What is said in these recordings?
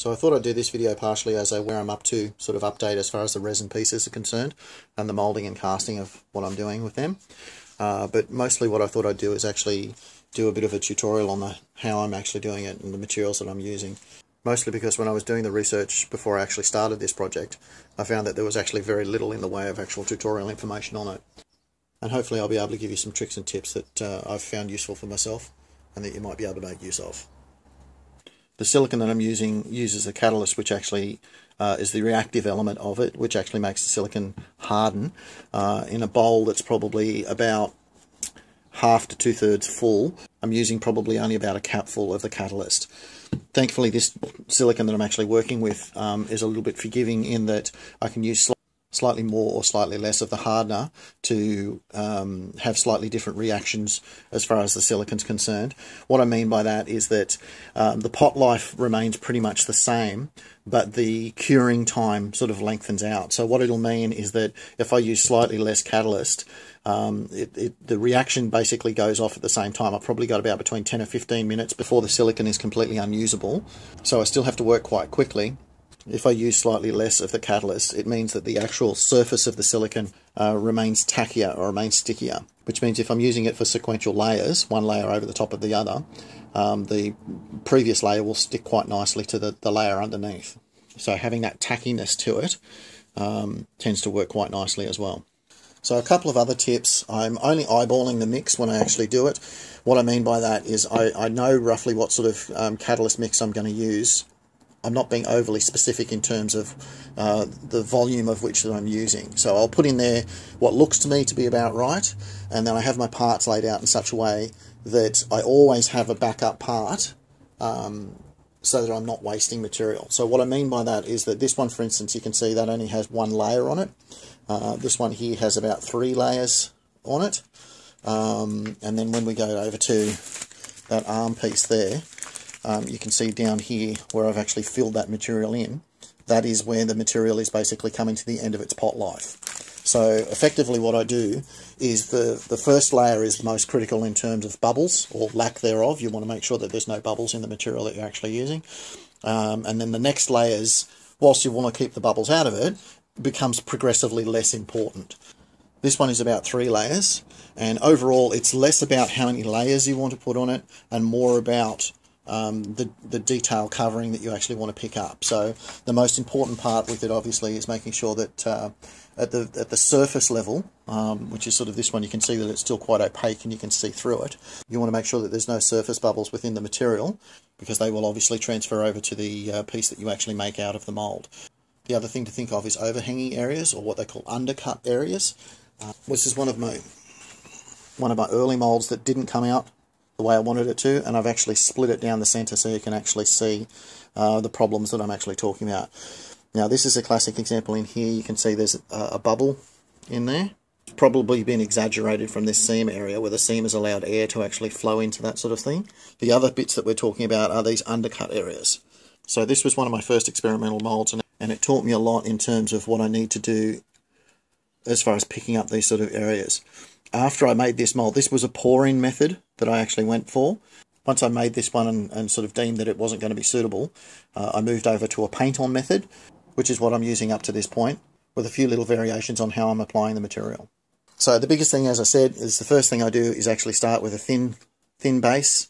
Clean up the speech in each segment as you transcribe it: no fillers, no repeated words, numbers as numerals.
So I thought I'd do this video partially as a where I'm up to sort of update as far as the resin pieces are concerned and the moulding and casting of what I'm doing with them. But mostly what I thought I'd do is actually do a bit of a tutorial on how I'm actually doing it and the materials that I'm using. Mostly because when I was doing the research before I actually started this project, I found that there was actually very little in the way of actual tutorial information on it. And hopefully I'll be able to give you some tricks and tips that I've found useful for myself and that you might be able to make use of. The silicon that I'm using uses a catalyst which actually is the reactive element of it, which actually makes the silicon harden in a bowl that's probably about half to 2/3 full. I'm using probably only about a capful of the catalyst. Thankfully this silicon that I'm actually working with is a little bit forgiving in that I can use slightly more or slightly less of the hardener to have slightly different reactions as far as the silicon's concerned. What I mean by that is that the pot life remains pretty much the same, but the curing time sort of lengthens out. So what it'll mean is that if I use slightly less catalyst, the reaction basically goes off at the same time. I've probably got about between 10 or 15 minutes before the silicon is completely unusable. So I still have to work quite quickly. If I use slightly less of the catalyst, it means that the actual surface of the silicon remains tackier or remains stickier, which means if I'm using it for sequential layers, one layer over the top of the other, the previous layer will stick quite nicely to the layer underneath. So having that tackiness to it tends to work quite nicely as well. So a couple of other tips. I'm only eyeballing the mix when I actually do it. What I mean by that is I know roughly what sort of catalyst mix I'm going to use. I'm not being overly specific in terms of the volume of which that I'm using. So I'll put in there what looks to me to be about right, and then I have my parts laid out in such a way that I always have a backup part so that I'm not wasting material. So what I mean by that is that this one, for instance, you can see that only has one layer on it. This one here has about 3 layers on it. And then when we go over to that arm piece there, you can see down here where I've actually filled that material in. That is where the material is basically coming to the end of its pot life. So effectively what I do is the first layer is the most critical in terms of bubbles or lack thereof. You want to make sure that there's no bubbles in the material that you're actually using. And then the next layers, whilst you want to keep the bubbles out of it, becomes progressively less important. This one is about 3 layers, and overall it's less about how many layers you want to put on it and more about the detail covering that you actually want to pick up. So the most important part with it obviously is making sure that at the surface level, which is sort of this one, you can see that it's still quite opaque and you can see through it. You want to make sure that there's no surface bubbles within the material, because they will obviously transfer over to the piece that you actually make out of the mould. The other thing to think of is overhanging areas, or what they call undercut areas. This is one of my early moulds that didn't come out the way I wanted it to, and I've actually split it down the centre so you can actually see the problems that I'm actually talking about. Now this is a classic example. In here you can see there's a bubble in there. It's probably been exaggerated from this seam area where the seam has allowed air to actually flow into that sort of thing. The other bits that we're talking about are these undercut areas. So this was one of my first experimental moulds, and it taught me a lot in terms of what I need to do as far as picking up these sort of areas. After I made this mould, this was a pour-in method that I actually went for. Once I made this one and sort of deemed that it wasn't going to be suitable, I moved over to a paint-on method, which is what I'm using up to this point, with a few little variations on how I'm applying the material. So the biggest thing, as I said, is the first thing I do is actually start with a thin base,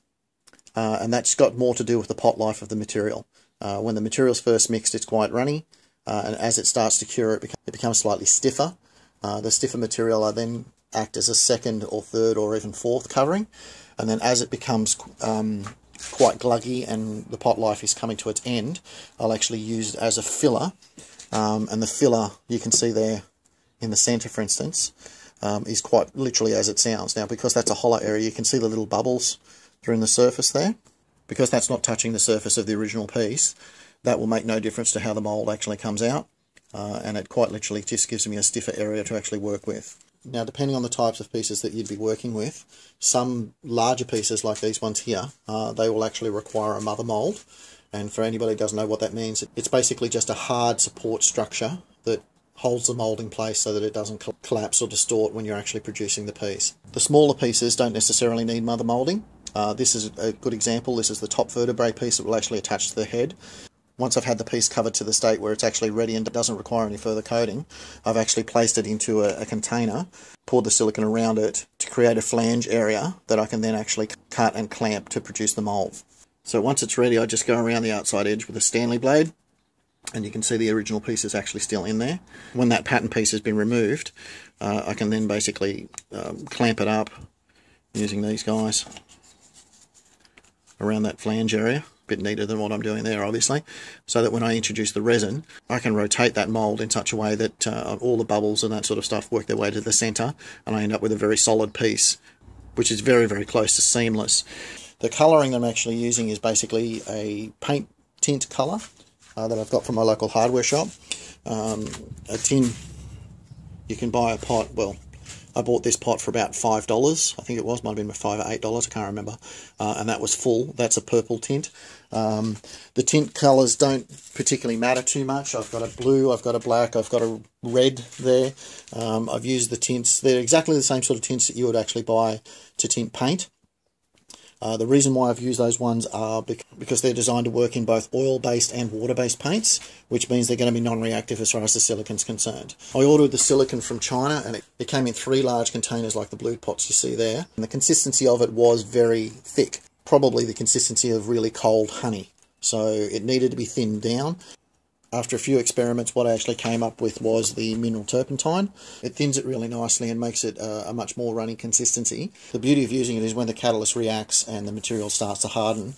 and that's got more to do with the pot life of the material. When the material's first mixed, it's quite runny, and as it starts to cure, it becomes slightly stiffer. The stiffer material I then act as a second or third or even fourth covering, and then as it becomes quite gluggy and the pot life is coming to its end, I'll actually use it as a filler, and the filler you can see there in the centre, for instance, is quite literally as it sounds. Now because that's a hollow area, you can see the little bubbles through in the surface there. Because that's not touching the surface of the original piece, that will make no difference to how the mould actually comes out, and it quite literally just gives me a stiffer area to actually work with. Now depending on the types of pieces that you'd be working with, some larger pieces like these ones here, they will actually require a mother mould, and for anybody who doesn't know what that means, it's basically just a hard support structure that holds the mould in place so that it doesn't collapse or distort when you're actually producing the piece. The smaller pieces don't necessarily need mother moulding. This is a good example. This is the top vertebrae piece that will actually attach to the head. once I've had the piece covered to the state where it's actually ready and doesn't require any further coating, I've actually placed it into a container, poured the silicone around it to create a flange area that I can then actually cut and clamp to produce the mould. So once it's ready, I just go around the outside edge with a Stanley blade, and you can see the original piece is actually still in there. When that pattern piece has been removed, I can then basically clamp it up using these guys around that flange area. Bit neater than what I'm doing there, obviously, so that when I introduce the resin, I can rotate that mould in such a way that all the bubbles and that sort of stuff work their way to the centre, and I end up with a very solid piece, which is very, very close to seamless. The colouring I'm actually using is basically a paint tint colour that I've got from my local hardware shop. A tin, you can buy a pot, well, I bought this pot for about $5, I think it was, might have been $5 or $8, I can't remember, and that was full. That's a purple tint. The tint colours don't particularly matter too much. I've got a blue, I've got a black, I've got a red there. I've used the tints, they're exactly the same sort of tints that you would actually buy to tint paint. The reason why I've used those ones are because they're designed to work in both oil-based and water-based paints, which means they're going to be non-reactive as far as the silicon's concerned. I ordered the silicon from China, and it came in 3 large containers like the blue pots you see there. And the consistency of it was very thick, probably the consistency of really cold honey. So it needed to be thinned down. After a few experiments, what I actually came up with was the mineral turpentine. It thins it really nicely and makes it a much more runny consistency. The beauty of using it is when the catalyst reacts and the material starts to harden,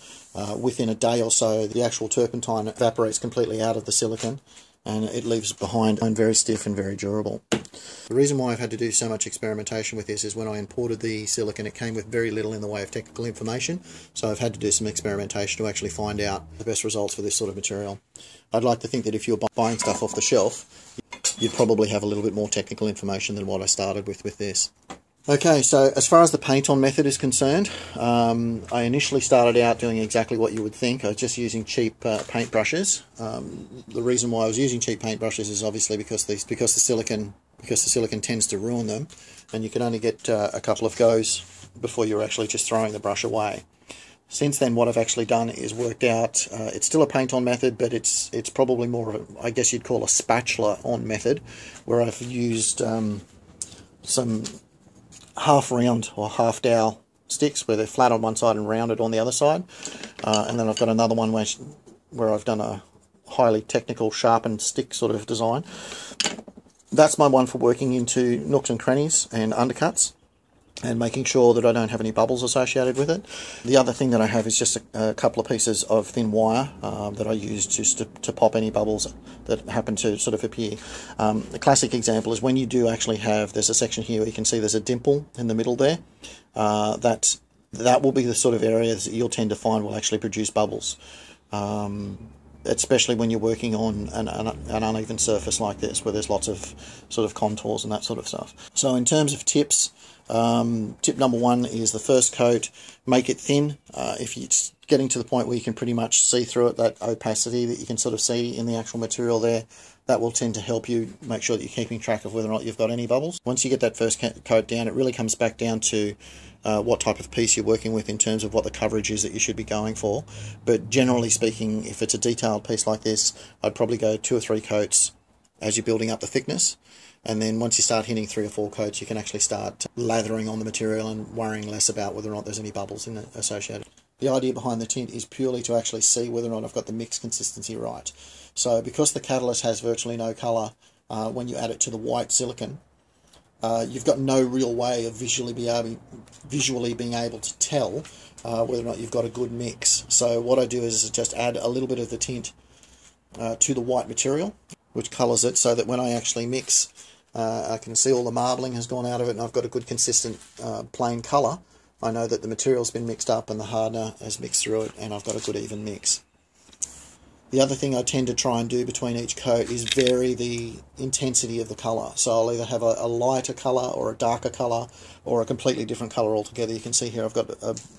within a day or so, the actual turpentine evaporates completely out of the silicon, and it leaves behind very stiff and very durable. The reason why I've had to do so much experimentation with this is when I imported the silicon, it came with very little in the way of technical information, so I've had to do some experimentation to actually find out the best results for this sort of material. I'd like to think that if you're buying stuff off the shelf, you'd probably have a little bit more technical information than what I started with this. Okay, so as far as the paint-on method is concerned, I initially started out doing exactly what you would think. I was just using cheap paint brushes. The reason why I was using cheap paint brushes is obviously because the silicon tends to ruin them, and you can only get a couple of goes before you're actually just throwing the brush away. Since then, what I've actually done is worked out, it's still a paint-on method, but it's probably more of a, I guess you'd call a spatula-on method, where I've used some half-round or half-dowel sticks where they're flat on one side and rounded on the other side, and then I've got another one where I've done a highly technical sharpened stick sort of design. That's my one for working into nooks and crannies and undercuts and making sure that I don't have any bubbles associated with it. The other thing that I have is just a couple of pieces of thin wire that I use just to pop any bubbles that happen to sort of appear. The classic example is when you do actually have, there's a section here where you can see there's a dimple in the middle there. That will be the sort of areas that you'll tend to find will actually produce bubbles. Especially when you're working on an uneven surface like this, where there's lots of sort of contours and that sort of stuff. So in terms of tips, tip number 1 is the first coat, make it thin. If it's getting to the point where you can pretty much see through it, that opacity that you can sort of see in the actual material there, that will tend to help you make sure that you're keeping track of whether or not you've got any bubbles. Once you get that first coat down, it really comes back down to what type of piece you're working with in terms of what the coverage is that you should be going for. But generally speaking, if it's a detailed piece like this, I'd probably go 2 or 3 coats as you're building up the thickness. And then once you start hitting 3 or 4 coats, you can actually start lathering on the material and worrying less about whether or not there's any bubbles in it associated. The idea behind the tint is purely to actually see whether or not I've got the mix consistency right. So because the catalyst has virtually no colour when you add it to the white silicon, you've got no real way of visually being able to tell whether or not you've got a good mix. So what I do is just add a little bit of the tint to the white material, which colours it so that when I actually mix, I can see all the marbling has gone out of it and I've got a good consistent plain colour. I know that the material's been mixed up and the hardener has mixed through it and I've got a good even mix. The other thing I tend to try and do between each coat is vary the intensity of the colour. So I'll either have a lighter colour or a darker colour or a completely different colour altogether. You can see here I've got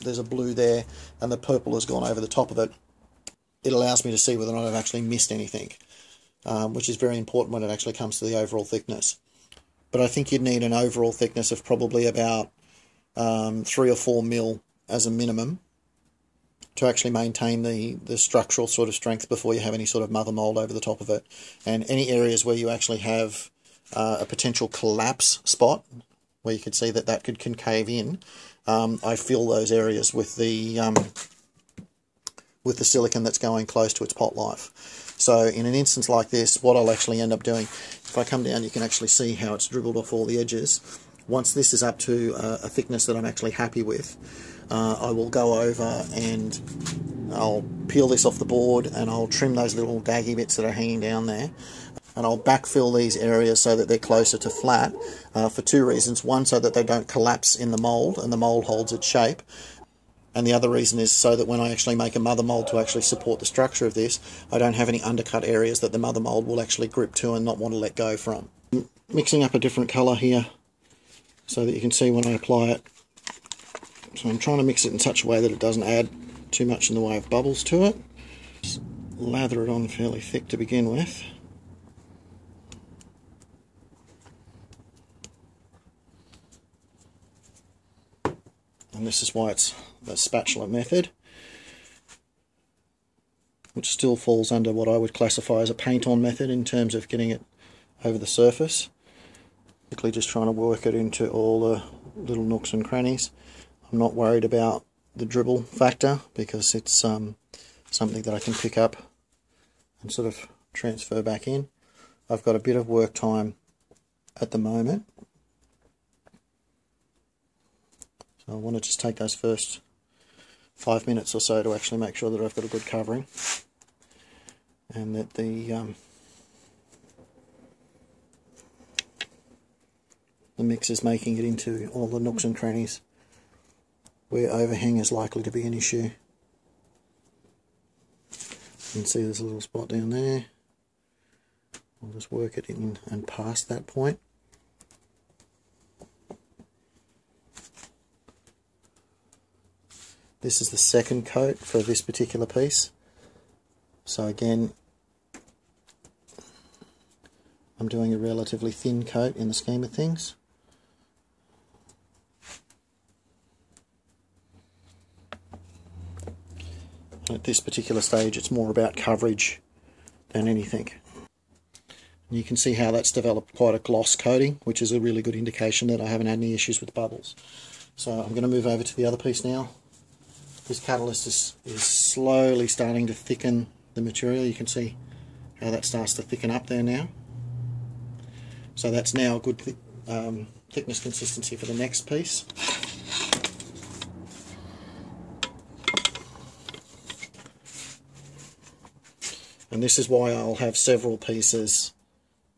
there's a blue there and the purple has gone over the top of it. It allows me to see whether or not I've actually missed anything, which is very important when it actually comes to the overall thickness. But I think you'd need an overall thickness of probably about 3 or 4 mil as a minimum to actually maintain the structural sort of strength before you have any sort of mother mould over the top of it. And any areas where you actually have a potential collapse spot, where you could see that could concave in, I fill those areas with the silicon that's going close to its pot life. So in an instance like this, what I'll actually end up doing, if I come down, you can actually see how it's dribbled off all the edges. Once this is up to a thickness that I'm actually happy with, I will go over and I'll peel this off the board and I'll trim those little daggy bits that are hanging down there, and I'll backfill these areas so that they're closer to flat for two reasons. One, so that they don't collapse in the mould and the mould holds its shape, and the other reason is so that when I actually make a mother mould to actually support the structure of this, I don't have any undercut areas that the mother mould will actually grip to and not want to let go from. Mixing up a different colour here so that you can see when I apply it. So I'm trying to mix it in such a way that it doesn't add too much in the way of bubbles to it. Just lather it on fairly thick to begin with. And this is why it's the spatula method, which still falls under what I would classify as a paint-on method in terms of getting it over the surface. Quickly just trying to work it into all the little nooks and crannies. I'm not worried about the dribble factor because it's something that I can pick up and sort of transfer back in. I've got a bit of work time at the moment, so I want to just take those first 5 minutes or so to actually make sure that I've got a good covering and that the mix is making it into all the nooks and crannies where overhang is likely to be an issue. You can see there's a little spot down there. I'll just work it in and past that point. This is the second coat for this particular piece. So again, I'm doing a relatively thin coat in the scheme of things. At this particular stage, it's more about coverage than anything. And you can see how that's developed quite a gloss coating, which is a really good indication that I haven't had any issues with bubbles. So I'm going to move over to the other piece now. This catalyst is slowly starting to thicken the material. You can see how that starts to thicken up there now. So that's now a good thickness consistency for the next piece. And this is why I'll have several pieces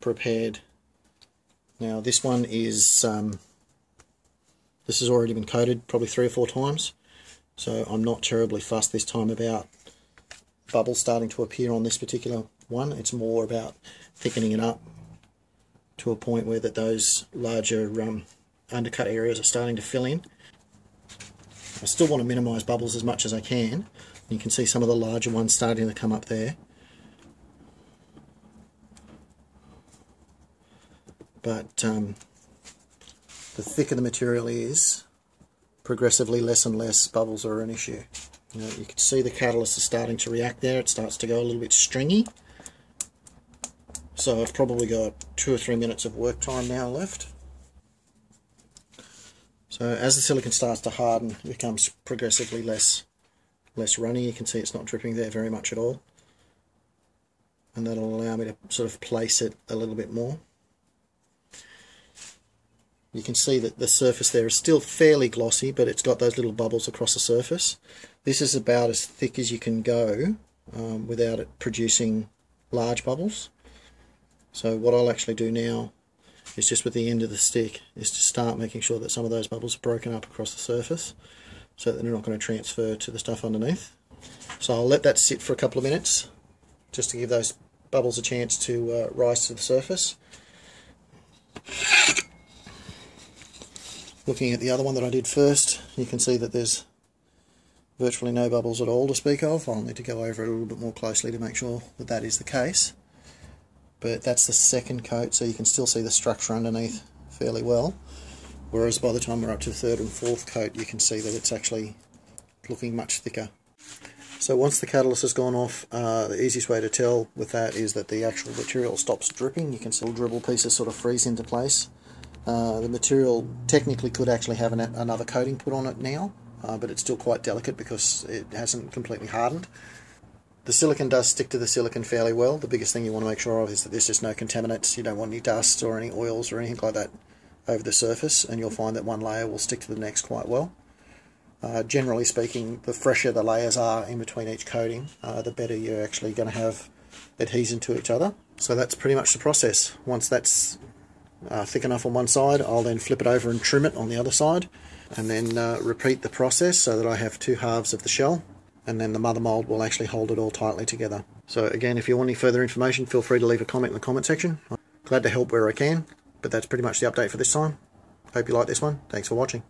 prepared. Now this one is, this has already been coated probably 3 or 4 times, so I'm not terribly fussed this time about bubbles starting to appear on this particular one. It's more about thickening it up to a point where that those larger undercut areas are starting to fill in. I still want to minimise bubbles as much as I can. You can see some of the larger ones starting to come up there. But the thicker the material is, progressively less and less bubbles are an issue. You can see the catalyst is starting to react there. It starts to go a little bit stringy. So I've probably got 2 or 3 minutes of work time now left. So as the silicon starts to harden, it becomes progressively less runny. You can see it's not dripping there very much at all. And that'll allow me to sort of place it a little bit more. You can see that the surface there is still fairly glossy, but it's got those little bubbles across the surface. This is about as thick as you can go without it producing large bubbles. So what I'll actually do now is just with the end of the stick is to start making sure that some of those bubbles are broken up across the surface so that they're not going to transfer to the stuff underneath. So I'll let that sit for a couple of minutes just to give those bubbles a chance to rise to the surface. Looking at the other one that I did first, you can see that there's virtually no bubbles at all to speak of. I'll need to go over it a little bit more closely to make sure that that is the case. But that's the second coat, so you can still see the structure underneath fairly well. Whereas by the time we're up to the third and fourth coat, you can see that it's actually looking much thicker. So once the catalyst has gone off, the easiest way to tell with that is that the actual material stops dripping. You can see dribble pieces sort of freeze into place. The material technically could actually have another coating put on it now, but it's still quite delicate because it hasn't completely hardened. The silicon does stick to the silicon fairly well. The biggest thing you want to make sure of is that there's just no contaminants. You don't want any dust or any oils or anything like that over the surface, and you'll find that one layer will stick to the next quite well. Generally speaking, the fresher the layers are in between each coating, the better you're actually going to have adhesion to each other. So that's pretty much the process. Once that's thick enough on one side, I'll then flip it over and trim it on the other side, and then repeat the process so that I have two halves of the shell, and then the mother mould will actually hold it all tightly together. So again, if you want any further information, feel free to leave a comment in the comment section. I'm glad to help where I can, but that's pretty much the update for this time. Hope you like this one. Thanks for watching.